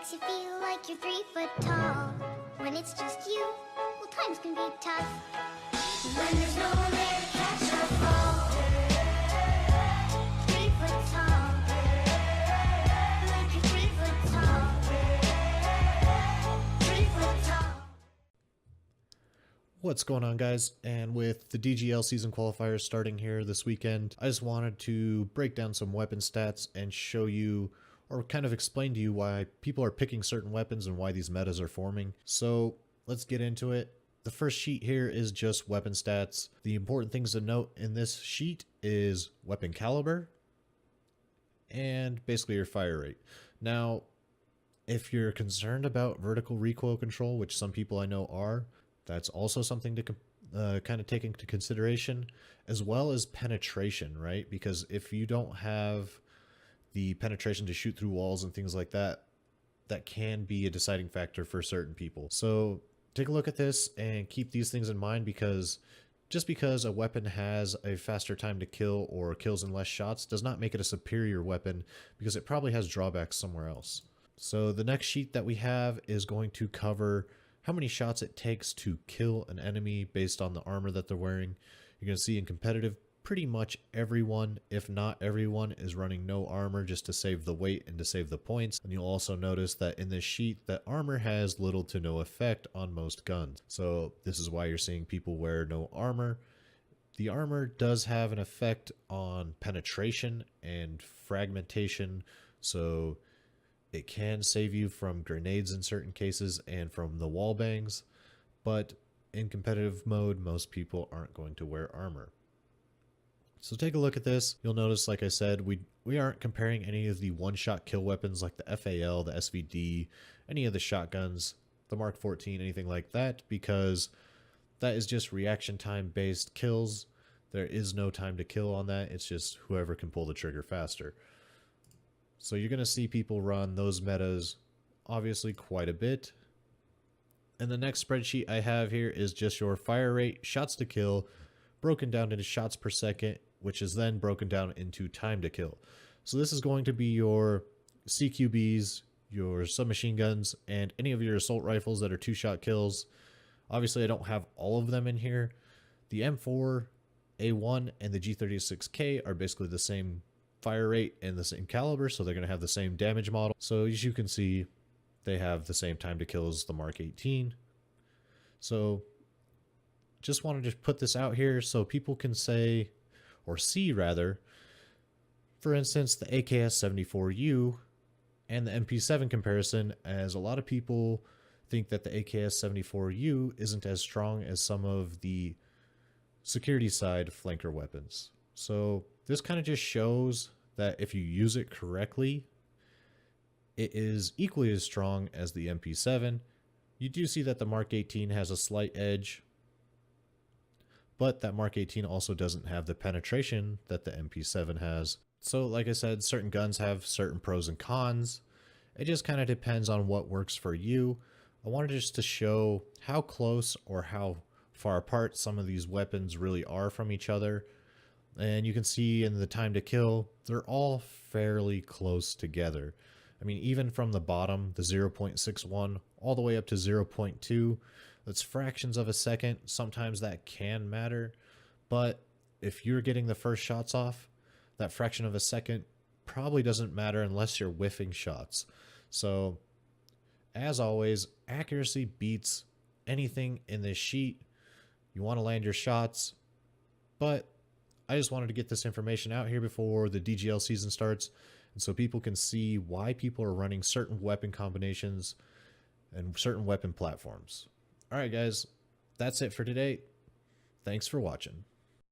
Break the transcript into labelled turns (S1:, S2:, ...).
S1: makes you feel like you're 3 foot tall. When it's just you, well, times can be tough. When there's no one there to catch or fall. 3 foot tall. Like you're 3 foot tall. 3 foot tall.
S2: What's going on, guys? And with the DGL season qualifiers starting here this weekend, I just wanted to break down some weapon stats and show you, or kind of explain to you, why people are picking certain weapons and why these metas are forming. So let's get into it. The first sheet here is just weapon stats. The important things to note in this sheet is weapon caliber and basically your fire rate. Now, if you're concerned about vertical recoil control, which some people I know are, that's also something to kind of take into consideration, as well as penetration, right? Because if you don't have the penetration to shoot through walls and things like that, that can be a deciding factor for certain people. So take a look at this and keep these things in mind, because just because a weapon has a faster time to kill or kills in less shots does not make it a superior weapon, because it probably has drawbacks somewhere else. So the next sheet that we have is going to cover how many shots it takes to kill an enemy based on the armor that they're wearing. You're going to see in competitive, pretty much everyone, if not everyone, is running no armor just to save the weight and to save the points. And you'll also notice that in this sheet that armor has little to no effect on most guns. So this is why you're seeing people wear no armor. The armor does have an effect on penetration and fragmentation, so it can save you from grenades in certain cases and from the wall bangs, but in competitive mode, most people aren't going to wear armor. So take a look at this. You'll notice, like I said, we aren't comparing any of the one-shot kill weapons like the FAL, the SVD, any of the shotguns, the Mark 14, anything like that, because that is just reaction time based kills. There is no time to kill on that. It's just whoever can pull the trigger faster. So you're going to see people run those metas obviously quite a bit. And the next spreadsheet I have here is just your fire rate, shots to kill, broken down into shots per second, which is then broken down into time to kill. So this is going to be your CQBs, your submachine guns, and any of your assault rifles that are 2-shot kills. Obviously I don't have all of them in here. The M4, A1, and the G36K are basically the same fire rate and the same caliber, so they're going to have the same damage model. So as you can see, they have the same time to kill as the Mark 18. So just wanted to put this out here so people can say, or see rather, for instance, the AKS-74U and the MP7 comparison, as a lot of people think that the AKS-74U isn't as strong as some of the security side flanker weapons. So this kind of just shows that if you use it correctly, it is equally as strong as the MP7. You do see that the Mark 18 has a slight edge, but that Mark 18 also doesn't have the penetration that the MP7 has. So like I said, certain guns have certain pros and cons. It just kind of depends on what works for you. I wanted just to show how close or how far apart some of these weapons really are from each other. And you can see in the time to kill, they're all fairly close together. I mean, even from the bottom, the 0.61, all the way up to 0.2, that's fractions of a second. Sometimes that can matter, but if you're getting the first shots off, that fraction of a second probably doesn't matter unless you're whiffing shots. So, as always, accuracy beats anything in this sheet. You want to land your shots, but I just wanted to get this information out here before the DGL season starts, and so people can see why people are running certain weapon combinations and certain weapon platforms. Alright guys, that's it for today. Thanks for watching.